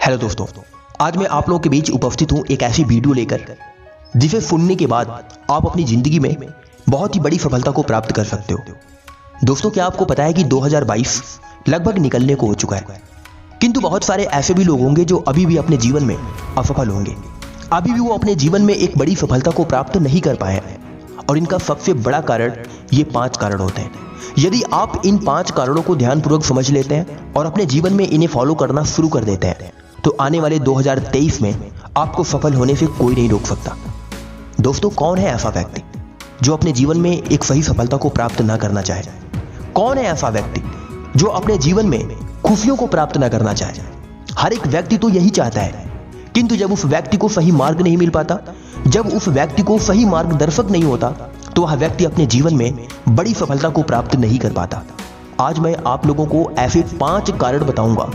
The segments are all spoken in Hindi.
हेलो दोस्तों, आज मैं आप लोगों के बीच उपस्थित हूं एक ऐसी वीडियो लेकर जिसे सुनने के बाद आप अपनी जिंदगी में बहुत ही बड़ी सफलता को प्राप्त कर सकते हो। दोस्तों, क्या आपको पता है कि 2022 लगभग निकलने को हो चुका है, किंतु बहुत सारे ऐसे भी लोग होंगे जो अभी भी अपने जीवन में असफल होंगे। अभी भी वो अपने जीवन में एक बड़ी सफलता को प्राप्त नहीं कर पाए हैं और इनका सबसे बड़ा कारण ये 5 कारण होते हैं। यदि आप इन 5 कारणों को ध्यानपूर्वक समझ लेते हैं और अपने जीवन में इन्हें फॉलो करना शुरू कर देते हैं तो आने वाले 2023 में आपको सफल होने से कोई नहीं रोक सकता। दोस्तों, कौन है ऐसा व्यक्ति जो अपने जीवन में एक सही सफलता को प्राप्त ना करना चाहे? कौन है ऐसा व्यक्ति जो अपने जीवन में खुशियों को प्राप्त ना करना चाहे? हर एक व्यक्ति तो यही चाहता है, किंतु जब उस व्यक्ति को सही मार्ग नहीं मिल पाता, जब उस व्यक्ति को सही मार्गदर्शक नहीं होता, तो वह व्यक्ति अपने जीवन में बड़ी सफलता को प्राप्त नहीं कर पाता। आज मैं आप लोगों को ऐसे 5 कारण बताऊंगा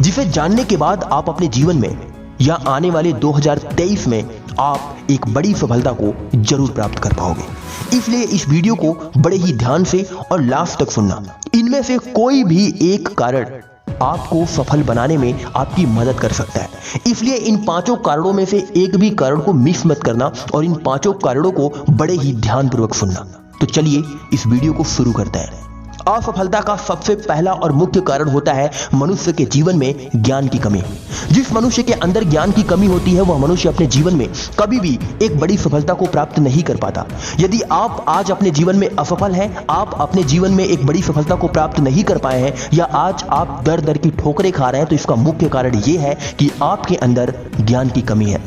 जिसे जानने के बाद आप अपने जीवन में या आने वाले 2023 में आप एक बड़ी सफलता को जरूर प्राप्त कर पाओगे। इसलिए इस वीडियो को बड़े ही ध्यान से और लास्ट तक सुनना। इनमें से कोई भी एक कारण आपको सफल बनाने में आपकी मदद कर सकता है, इसलिए इन 5 कारणों में से एक भी कारण को मिस मत करना और इन 5 कारणों को बड़े ही ध्यानपूर्वक सुनना। तो चलिए इस वीडियो को शुरू करते हैं। असफलता का सबसे पहला और मुख्य कारण होता है मनुष्य के जीवन में ज्ञान की कमी। जिस मनुष्य के अंदर ज्ञान की कमी होती है वह मनुष्य अपने जीवन में कभी भी एक बड़ी सफलता को प्राप्त नहीं कर पाता। यदि आप आज अपने जीवन में असफल हैं, आप अपने जीवन में एक बड़ी सफलता को प्राप्त नहीं कर पाए हैं या आज आप दर दर की ठोकरें खा रहे हैं, तो इसका मुख्य कारण यह है कि आपके अंदर ज्ञान की कमी है।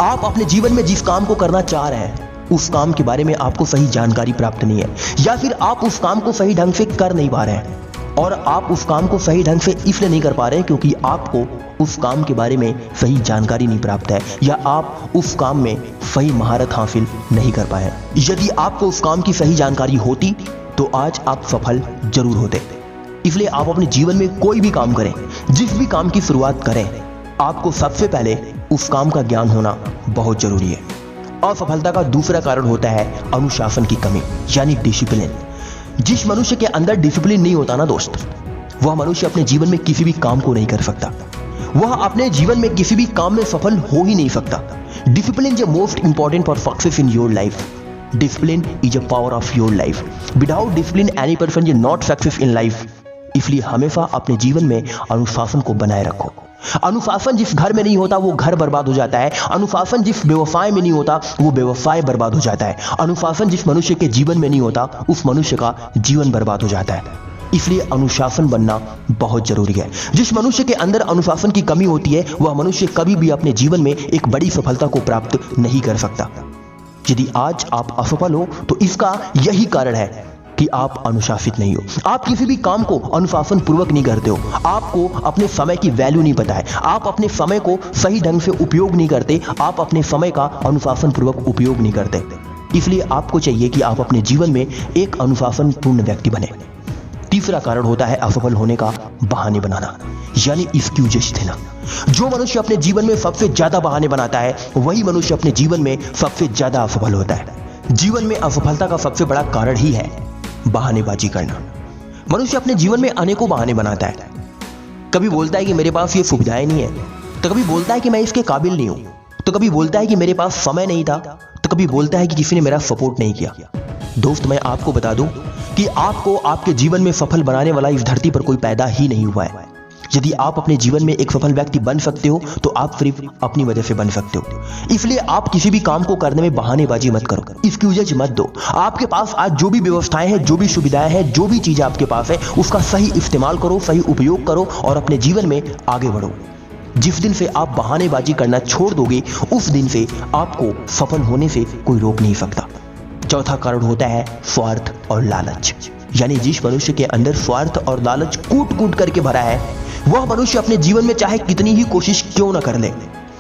आप अपने जीवन में जिस काम को करना चाह रहे हैं उस काम के बारे में आपको सही जानकारी प्राप्त नहीं है, या फिर आप उस काम को सही ढंग से कर नहीं पा रहे हैं। और आप उस काम को सही ढंग से इसलिए नहीं कर पा रहे हैं क्योंकि आपको उस काम के बारे में सही जानकारी नहीं प्राप्त है या आप उस काम में सही महारत हासिल नहीं कर पाए। यदि आपको उस काम की सही जानकारी होती तो आज आप सफल जरूर होते। इसलिए आप अपने जीवन में कोई भी काम करें, जिस भी काम की शुरुआत करें, आपको सबसे पहले उस काम का ज्ञान होना बहुत जरूरी है। असफलता का दूसरा कारण होता है अनुशासन की कमी, यानी डिसिप्लिन। जिस मनुष्य के अंदर डिसिप्लिन नहीं होता ना दोस्त, वह मनुष्य अपने जीवन में किसी भी काम को नहीं कर सकता। वह अपने जीवन में किसी भी काम में सफल हो ही नहीं सकता। Discipline is most important for success in your life. Discipline is a power of your life. Without discipline any person is not success in life. इसलिए हमेशा अपने जीवन में अनुशासन को बनाए रखो। अनुशासन जिस घर में नहीं होता वो घर बर्बाद हो जाता है। अनुशासन जिस व्यवसाय में नहीं होता वो व्यवसाय बर्बाद हो जाता है। अनुशासन जिस मनुष्य के जीवन में नहीं होता उस मनुष्य का जीवन बर्बाद हो जाता है। इसलिए अनुशासन बनना बहुत जरूरी है। जिस मनुष्य के अंदर अनुशासन की कमी होती है वह मनुष्य कभी भी अपने जीवन में एक बड़ी सफलता को प्राप्त नहीं कर सकता। यदि आज आप असफल हो तो इसका यही कारण है कि आप अनुशासित नहीं हो। आप किसी भी काम को अनुशासन पूर्वक नहीं करते हो। आपको अपने समय की वैल्यू नहीं पता है। आप अपने समय को सही ढंग से उपयोग नहीं करते। आप अपने समय का अनुशासन पूर्वक उपयोग नहीं करते। इसलिए आपको चाहिए कि आप अपने जीवन में एक अनुशासन पूर्ण व्यक्ति बने। तीसरा कारण होता है असफल होने का बहाने बनाना, यानी एक्सक्यूजेस देना। जो मनुष्य अपने जीवन में सबसे ज्यादा बहाने बनाता है वही मनुष्य अपने जीवन में सबसे ज्यादा असफल होता है। जीवन में असफलता का सबसे बड़ा कारण ही है बहानेबाजी करना। मनुष्य अपने जीवन में अनेकों बहाने बनाता है। कभी बोलता है कि मेरे पास ये सुविधाएं नहीं है, तो कभी बोलता है कि मैं इसके काबिल नहीं हूं, तो कभी बोलता है कि मेरे पास समय नहीं था, तो कभी बोलता है कि किसी ने मेरा सपोर्ट नहीं किया। दोस्त, मैं आपको बता दूं कि आपको आपके जीवन में सफल बनाने वाला इस धरती पर कोई पैदा ही नहीं हुआ है। यदि आप अपने जीवन में एक सफल व्यक्ति बन सकते हो तो आप सिर्फ अपनी वजह से बन सकते हो। इसलिए आप किसी भी काम को करने में बहानेबाजी मत करो, एक्सक्यूजेज मत दो। आपके पास आज जो भी व्यवस्थाएं हैं, जो भी सुविधाएं हैं, जो भी चीजें आपके पास है, उसका सही इस्तेमाल करो, सही उपयोग करो और अपने जीवन में आगे बढ़ो। जिस दिन से आप बहानेबाजी करना छोड़ दोगे उस दिन से आपको सफल होने से कोई रोक नहीं सकता। चौथा कारण होता है स्वार्थ और लालच, यानी जिस मनुष्य के अंदर स्वार्थ और लालच कूट कूट करके भरा है वह मनुष्य अपने जीवन में चाहे कितनी ही कोशिश क्यों न कर ले,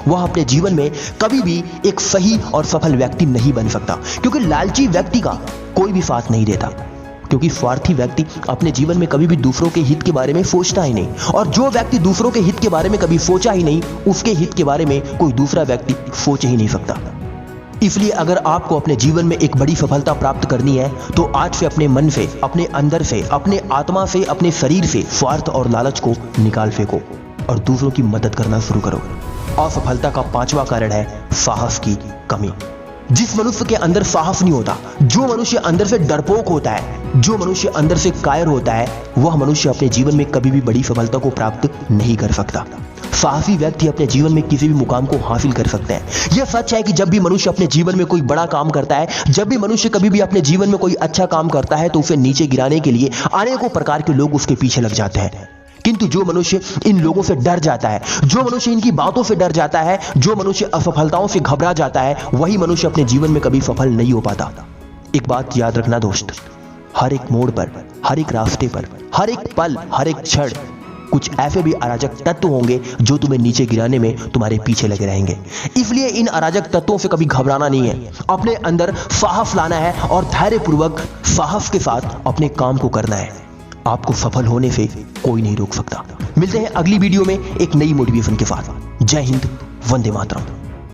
वह अपने जीवन में कभी भी एक सही और सफल व्यक्ति नहीं बन सकता। क्योंकि लालची व्यक्ति का कोई भी साथ नहीं देता, क्योंकि स्वार्थी व्यक्ति अपने जीवन में कभी भी दूसरों के हित के बारे में सोचता ही नहीं, और जो व्यक्ति दूसरों के हित के बारे में कभी सोचा ही नहीं उसके हित के बारे में कोई दूसरा व्यक्ति सोच ही नहीं सकता। इसलिए अगर आपको अपने जीवन में एक बड़ी सफलता प्राप्त करनी है तो आज से अपने मन से, अपने अंदर से, अपने आत्मा से, अपने शरीर से स्वार्थ और लालच को निकाल फेंको। और दूसरों की मदद करना शुरू करो। असफलता का 5वां कारण है साहस की कमी। जिस मनुष्य के अंदर साहस नहीं होता, जो मनुष्य अंदर से डरपोक होता है, जो मनुष्य अंदर से कायर होता है, वह मनुष्य अपने जीवन में कभी भी बड़ी सफलता को प्राप्त नहीं कर सकता। साहसी व्यक्ति अपने जीवन में किसी भी मुकाम को हासिल कर सकते हैं। यह सच है कि जब भी मनुष्य अपने जीवन में कोई बड़ा काम करता है, जब भी मनुष्य कभी भी अपने जीवन में कोई अच्छा काम करता है, तो उसे नीचे गिराने के लिए अनेकों प्रकार के लोग उसके पीछे लग जाते हैं। किंतु जो मनुष्य इन लोगों से डर जाता है, जो मनुष्य इनकी बातों से डर जाता है, जो मनुष्य असफलताओं से घबरा जाता है, वही मनुष्य अपने जीवन में कभी सफल नहीं हो पाता। एक बात याद रखना दोस्त, हर एक मोड़ पर, हर एक रास्ते पर, हर एक पल, हर एक क्षण कुछ ऐसे भी अराजक तत्व होंगे जो तुम्हें नीचे गिराने में तुम्हारे पीछे लगे रहेंगे। इसलिए इन अराजक तत्वों से कभी घबराना नहीं है, अपने अंदर साहस लाना है और धैर्यपूर्वक साहस के साथ अपने काम को करना है। आपको सफल होने से कोई नहीं रोक सकता। मिलते हैं अगली वीडियो में एक नई मोटिवेशन के साथ। जय हिंद, वंदे मातरम।